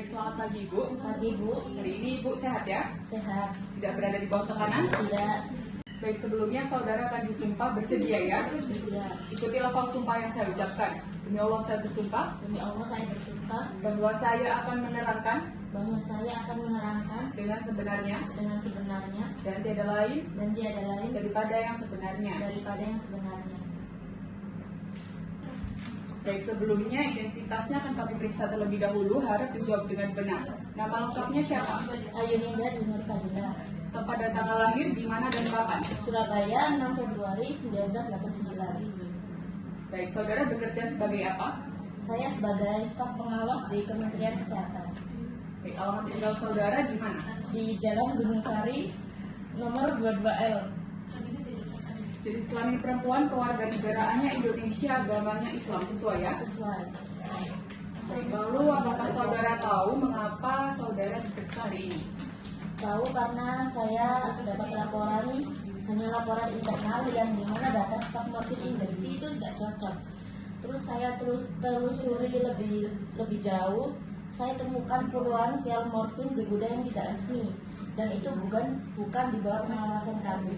Baik, selamat pagi Ibu. Pagi Bu. Hari ini Ibu sehat ya? Sehat. Tidak berada di bawah tekanan? Tidak. Baik, sebelumnya saudara akan disumpah bersedia ya? Bersedia. Ikuti lafaz sumpah yang saya ucapkan. Demi Allah saya bersumpah Demi Allah saya bersumpah bahwa saya akan menerangkan bahwa saya akan menerangkan dengan sebenarnya dengan sebenarnya dan tiada lain dan tiada lain daripada yang sebenarnya. yang sebenarnya. Baik, sebelumnya identitasnya akan kami periksa terlebih dahulu, harap dijawab dengan benar. Nama lengkapnya siapa? Ayuninda Nur Fadila. Tempat dan tanggal lahir di mana dan kapan? Surabaya 6 Februari 1989. Baik, saudara bekerja sebagai apa? Saya sebagai staf pengawas di Kementerian Kesehatan Baik, alamat tinggal saudara di mana? di Jalan Gunung Sari nomor 22L. Jenis kelamin perempuan, kewarganegaraannya Indonesia, agamanya Islam, sesuai ya? Sesuai. Baik, lalu apakah saudara tahu mengapa saudara diperiksa hari ini? Tahu karena saya dapat laporan, hanya laporan internal yang dimana data stok morbid indeksi itu tidak cocok. Terus saya telusuri lebih jauh, saya temukan puluhan vial morfin di gudang yang tidak resmi, dan itu bukan di bawah pengawasan kami.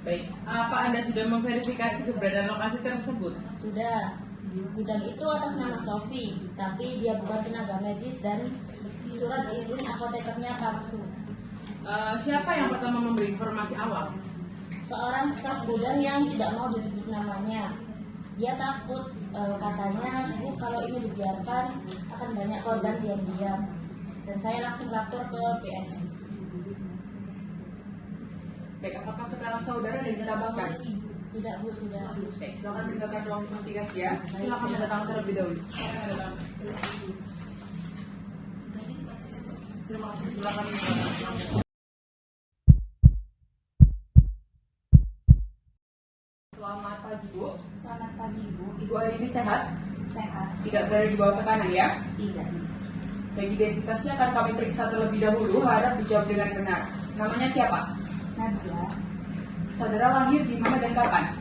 Baik, apa Anda sudah memverifikasi keberadaan lokasi tersebut? Sudah. Gudang itu atas nama Sofi, tapi dia bukan tenaga medis dan surat izin apotekernya palsu. Siapa yang pertama memberi informasi awal? Seorang staf gudang yang tidak mau disebut namanya. Dia takut, katanya, Bu, kalau ini dibiarkan akan banyak korban diam-diam. Dan saya langsung lapor ke BNN. Baik, apakah keterangan saudara ada ditambahkan? Tidak Bu, sudah. Baik, silakan berikan ruang investigasi ya. Silakan tanda tangan terlebih dahulu. Terima kasih, silakan. Selamat pagi Bu. Selamat pagi Bu. Ibu hari ini sehat? Sehat? Tidak berada di bawah tekanan ya? Tidak. Baik, identitasnya akan kami periksa terlebih dahulu, harap dijawab dengan benar. Namanya siapa? Nabila. Saudara lahir di mana dan kapan?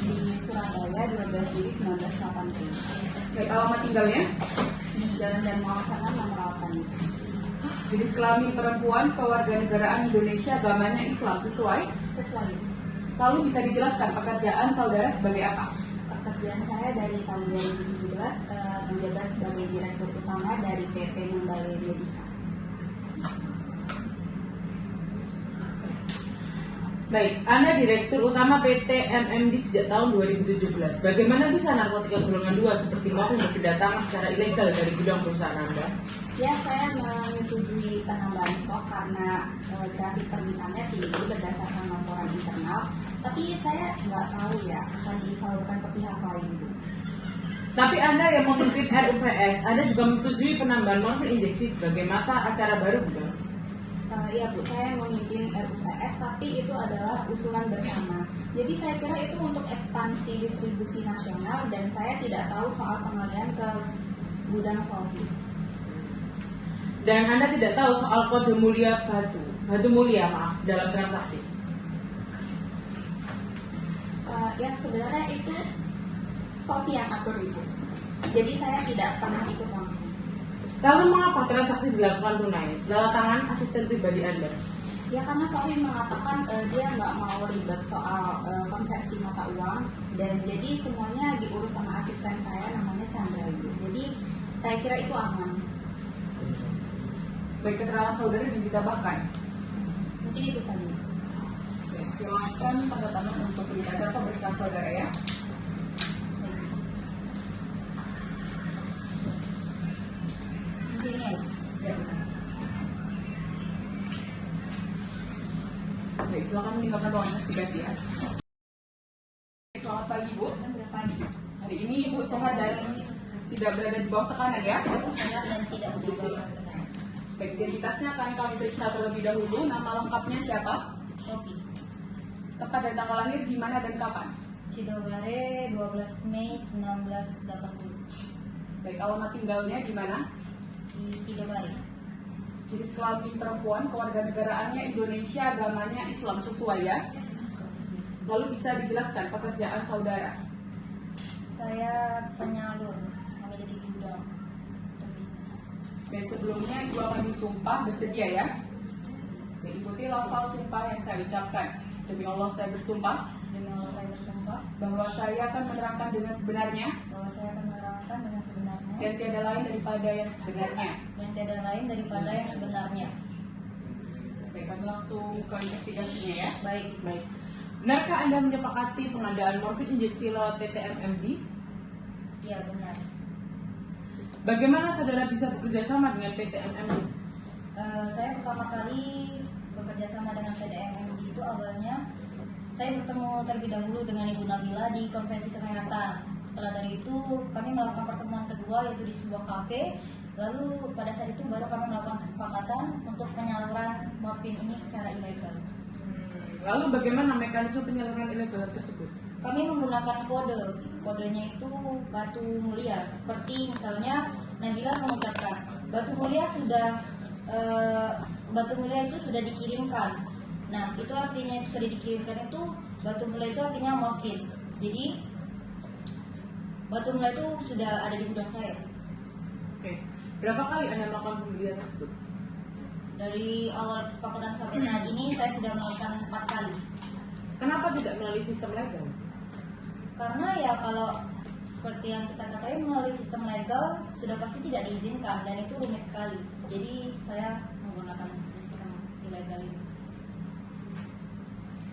Di Surabaya 12 Juli 1980. Baik, alamat tinggalnya? Di Jalan Dharma Wasana nomor 8. Jenis kelamin perempuan, kewarganegaraan Indonesia, agamanya Islam, sesuai? Sesuai. Lalu bisa dijelaskan pekerjaan saudara sebagai apa? Pekerjaan saya dari tahun 2017 menjabat sebagai direktur utama dari PT Mumbai Medica. Baik, Anda Direktur Utama PT MMD sejak tahun 2017. Bagaimana bisa narkotika golongan 2 seperti morfin berdatangan secara ilegal dari gudang perusahaan Anda? Ya, saya menyetujui penambahan stok karena grafik permintaannya tinggi berdasarkan laporan internal. Tapi saya nggak tahu ya akan disalurkan ke pihak lain. Tapi Anda yang memimpin RUPS, Anda juga menyetujui penambahan morfin injeksi sebagai mata acara baru bukan? Iya Bu, saya memimpin RUPS, tapi itu adalah usulan bersama. Jadi saya kira itu untuk ekspansi distribusi nasional dan saya tidak tahu soal pengalihan ke gudang Sofi. Dan Anda tidak tahu soal kode mulia batu mulia dalam transaksi? Ya sebenarnya itu Sofi yang atur Ibu. Jadi saya tidak pernah ikut langsung. Lalu mengapa transaksi dilakukan tunai lewat tangan asisten pribadi Anda? Ya karena Sofi mengatakan dia nggak mau ribet soal konversi mata uang dan jadi semuanya diurus sama asisten saya namanya Chandra Ibu. Jadi saya kira itu aman. Baik, keterangan saudara ditambahkan. Mungkin itu saja. Baik, silakan tanda tangan untuk data pemeriksaan saudara ya. Di sini ya. Ya. Baik, silakan meninggalkan ruang investigasi ya. Selamat pagi Bu. Hari ini Ibu sehat dan tidak berada di bawah tekanan ya? Sehat dan tidak berubah. Baik, identitasnya akan kami periksa terlebih dahulu. Nama lengkapnya siapa? Sofi. Tempat dan tanggal lahir di mana dan kapan? Sidoware 12 Mei 1980. Baik, alamat tinggalnya di mana? Di Sidoware. Jenis kelamin perempuan, kewarganegaraannya Indonesia, agamanya Islam, sesuai ya? Lalu bisa dijelaskan pekerjaan saudara? Saya penyalur, memiliki gudang untuk bisnis. Baik, sebelumnya Ibu akan disumpah, bersedia ya? Baik, ikuti lafal sumpah yang saya ucapkan. Demi Allah saya bersumpah Demi Allah saya bersumpah bahwa saya akan menerangkan dengan sebenarnya bahwa saya akan menerangkan dengan sebenarnya dan tiada lain daripada yang sebenarnya. dan tidak lain daripada yang sebenarnya. Baik, kami langsung ke investigasinya ya. Baik. Baik. Benarkah Anda menyepakati pengadaan morfin injeksi lewat PT MMD? Ya, benar. Bagaimana saudara bisa bekerja sama dengan PT MMD? Saya pertama kali bekerja sama dengan PDMMD itu awalnya saya bertemu terlebih dahulu dengan Ibu Nabila di konvensi kesehatan. Setelah dari itu kami melakukan pertemuan kedua yaitu di sebuah kafe. Lalu pada saat itu baru kami melakukan kesepakatan untuk penyaluran morfin ini secara ilegal. Lalu bagaimana mekanisme penyaluran ilegal tersebut? Kami menggunakan kodenya itu batu mulia. Seperti misalnya Nabila mengucapkan batu mulia itu sudah dikirimkan. Nah, itu artinya sudah dikirimkan itu batu mulia itu artinya morfin. Jadi batu mulia itu sudah ada di gudang saya. Oke. Berapa kali Anda melakukan pembelian tersebut? Dari awal kesepakatan sampai saat ini saya sudah melakukan 4 kali. Kenapa tidak melalui sistem legal? Karena ya kalau seperti yang kita ketahui melalui sistem legal sudah pasti tidak diizinkan dan itu rumit sekali. Jadi saya menggunakan sistem ilegal ini.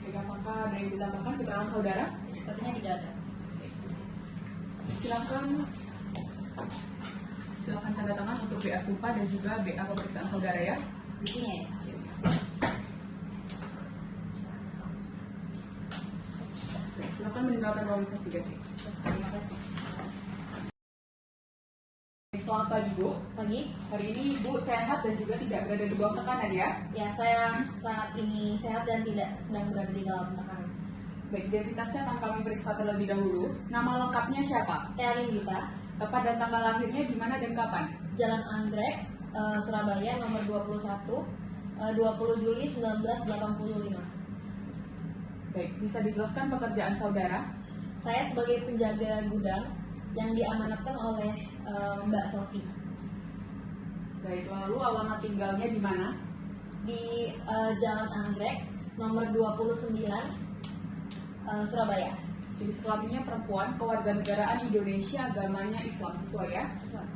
Baik, apakah ada yang ditambahkan keterangan saudara? Sepertinya tidak ada. Silakan tanda tangan untuk BA sumpah dan juga BA pemeriksaan saudara ya. Di sini ya. Baik, silakan meninggalkan ruang investigasi. Terima kasih. Selamat pagi Bu. Pagi. Hari ini Ibu sehat dan juga tidak berada di bawah tekanan ya. Ya, saya saat ini sehat dan tidak sedang berada di dalam tekanan. Baik, identitasnya akan kami periksa terlebih dahulu. Nama lengkapnya siapa? Tearin Dita, Tepat dan tanggal lahirnya di mana dan kapan? Jalan Anggrek, Surabaya, nomor 21, 20 Juli 1985. Baik, bisa dijelaskan pekerjaan saudara? Saya sebagai penjaga gudang yang diamanatkan oleh Mbak Sofi Baik, lalu alamat tinggalnya di mana? di Jalan Anggrek, nomor 29, Surabaya. Jenis kelaminnya perempuan, kewarganegaraan Indonesia, agamanya Islam, sesuai ya? Sesuai.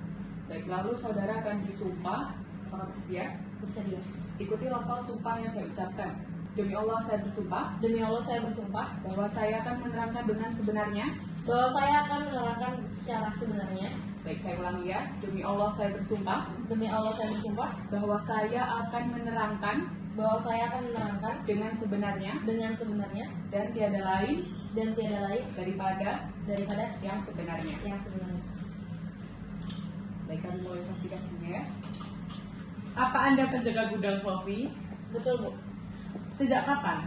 Baik, lalu saudara akan disumpah. Apakah bersedia? Bersedia. Ikuti lafal sumpah yang saya ucapkan. Demi Allah saya bersumpah Demi Allah saya bersumpah bahwa saya akan menerangkan dengan sebenarnya. bahwa saya akan menerangkan secara sebenarnya. Baik, saya ulangi ya. Demi Allah saya bersumpah Demi Allah saya bersumpah bahwa saya akan menerangkan bahwa saya akan menerangkan dengan sebenarnya dengan sebenarnya dan tiada lain dan tiada lain daripada daripada yang sebenarnya. yang sebenarnya. Baik, kami mulai investigasinya ya. Apa Anda penjaga gudang Sofi? Betul, Bu. Sejak kapan?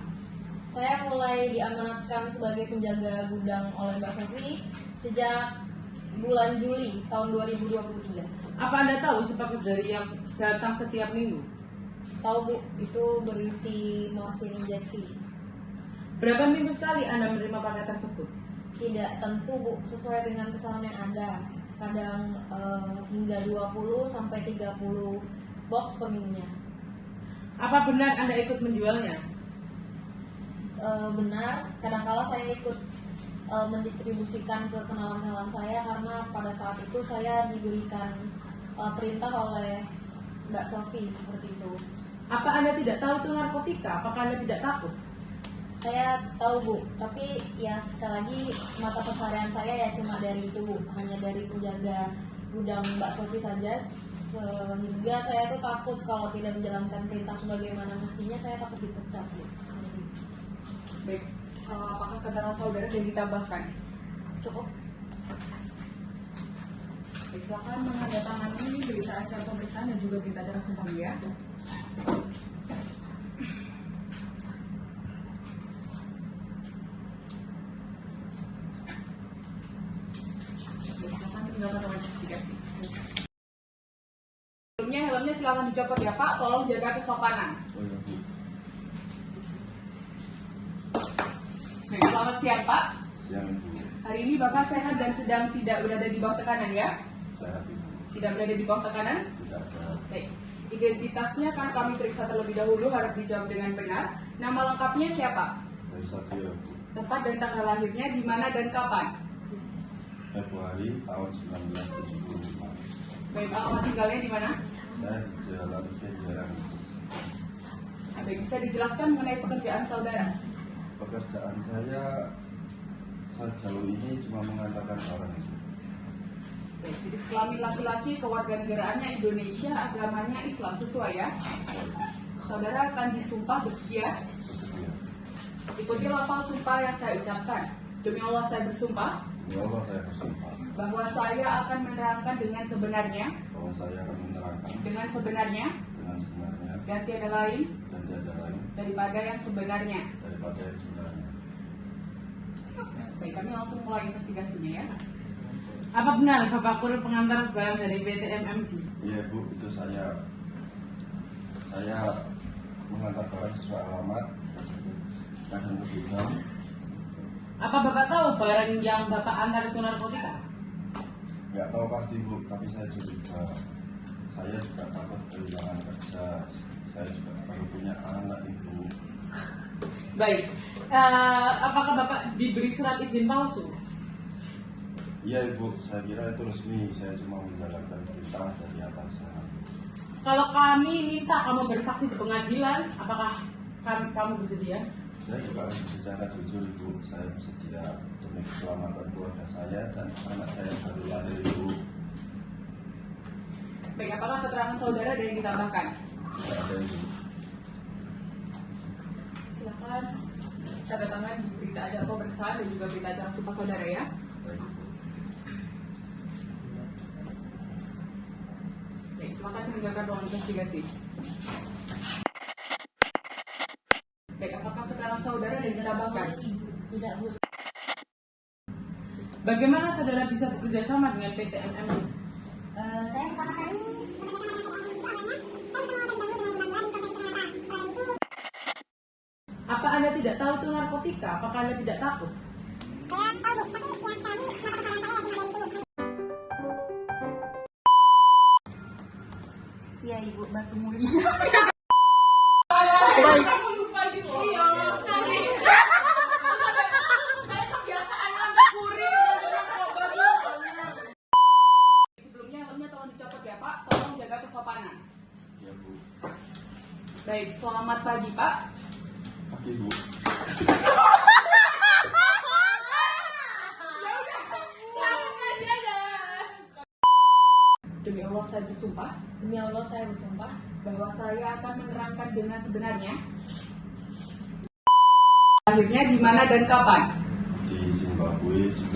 Saya mulai diamanatkan sebagai penjaga gudang oleh Mbak Sofi sejak bulan Juli tahun 2023. Apa Anda tahu sepak dari yang datang setiap minggu? Tahu, Bu, itu berisi morfin injeksi. Berapa minggu sekali Anda menerima paket tersebut? Tidak tentu, Bu, sesuai dengan pesanan yang ada. Kadang hingga 20 sampai 30 box per minggunya. Apa benar Anda ikut menjualnya? Benar, kadang-kala saya ikut mendistribusikan ke kenalan-kenalan saya karena pada saat itu saya diberikan perintah oleh Mbak Sofi seperti itu. Apa Anda tidak tahu itu narkotika? Apakah Anda tidak takut? Saya tahu, Bu, tapi ya sekali lagi mata pencarian saya ya cuma dari itu, Bu, hanya dari penjaga gudang Mbak Sofi saja, sehingga saya tuh takut kalau tidak menjalankan perintah sebagaimana mestinya, saya takut dipecat, Bu. Baik, apakah keterangan saudara yang ditambahkan? Cukup. Baik, silakan menandatangani berita acara pemeriksaan dan juga berita acara sumpah ya. Baik, silakan meninggalkan ruang investigasi. Sebelumnya helmnya silakan dicopot ya Pak, tolong jaga kesopanan. Baik, selamat siang Pak. Siang Ibu, Hari ini Bapak sehat dan sedang tidak berada di bawah tekanan ya? sehat Ibu, Tidak berada di bawah tekanan? tidak ada Baik. Identitasnya akan kami periksa terlebih dahulu, harap dijawab dengan benar. Nama lengkapnya siapa? Dari Satrio, Bu. Tempat dan tanggal lahirnya di mana dan kapan? Februari tahun 1975. Baik, alamat tinggalnya di mana? Saya di Jalan Kenjeran. Baik, bisa dijelaskan mengenai pekerjaan saudara? Pekerjaan saya sejauh ini cuma mengantarkan barang. Baik, jenis kelamin laki-laki, kewarganegaraannya Indonesia, agamanya Islam, sesuai ya? Saudara akan disumpah bersedia. Sesuai. Ikuti lafal sumpah yang saya ucapkan. Demi Allah saya bersumpah Ya Allah, saya bersumpah bahwa saya akan menerangkan dengan sebenarnya bahwa saya akan menerangkan dengan sebenarnya dengan sebenarnya dan tiada lain dan tiada lain daripada yang sebenarnya. daripada yang sebenarnya. Baik, kami langsung mulai investigasinya ya. Apa benar Bapak kurir pengantar barang dari PT MMD? Iya, Bu, itu saya mengantar barang sesuai alamat kadang ke gudang. Apa Bapak tahu barang yang Bapak antar itu narkotika? Nggak tahu pasti, Bu, tapi saya juga takut kehilangan kerja. Saya juga baru punya anak, Ibu. Baik, apakah Bapak diberi surat izin palsu? Iya, Ibu, saya kira itu resmi. Saya cuma menjalankan perintah dari atasan. Kalau kami minta kamu bersaksi di pengadilan, apakah kamu bersedia? Saya juga harus bicara jujur, Ibu. Saya bersedia demi keselamatan keluarga saya dan anak saya yang baru lahir, Ibu. Baik, apakah keterangan saudara ada yang ditambahkan? Tidak ada, Ibu. Silakan tanda tangan di berita acara pemeriksaan dan juga berita acara sumpah saudara ya. Baik, Ibu. Baik, silakan meninggalkan ruang investigasi. Baik, apakah keterangan saudara ada yang ditambahkan? Tidak, Bu. Bagaimana saudara bisa bekerja sama dengan PT MMD? Saya pertama kali Apa Anda tidak tahu itu narkotika? Apakah Anda tidak takut? ya Ibu Batu Mulia. Kamu lupa gitu loh. Iya. Saya kebiasaan ngambil kurir. Sebelumnya helmnya tolong dicopot ya Pak. Tolong jaga kesopanan. Ya, Bu. Baik, selamat pagi Pak. Oke, Bu. Demi Allah saya bersumpah Demi Allah saya bersumpah bahwa saya akan menerangkan dengan sebenarnya lahirnya di mana dan kapan. Di Zimbabwe 19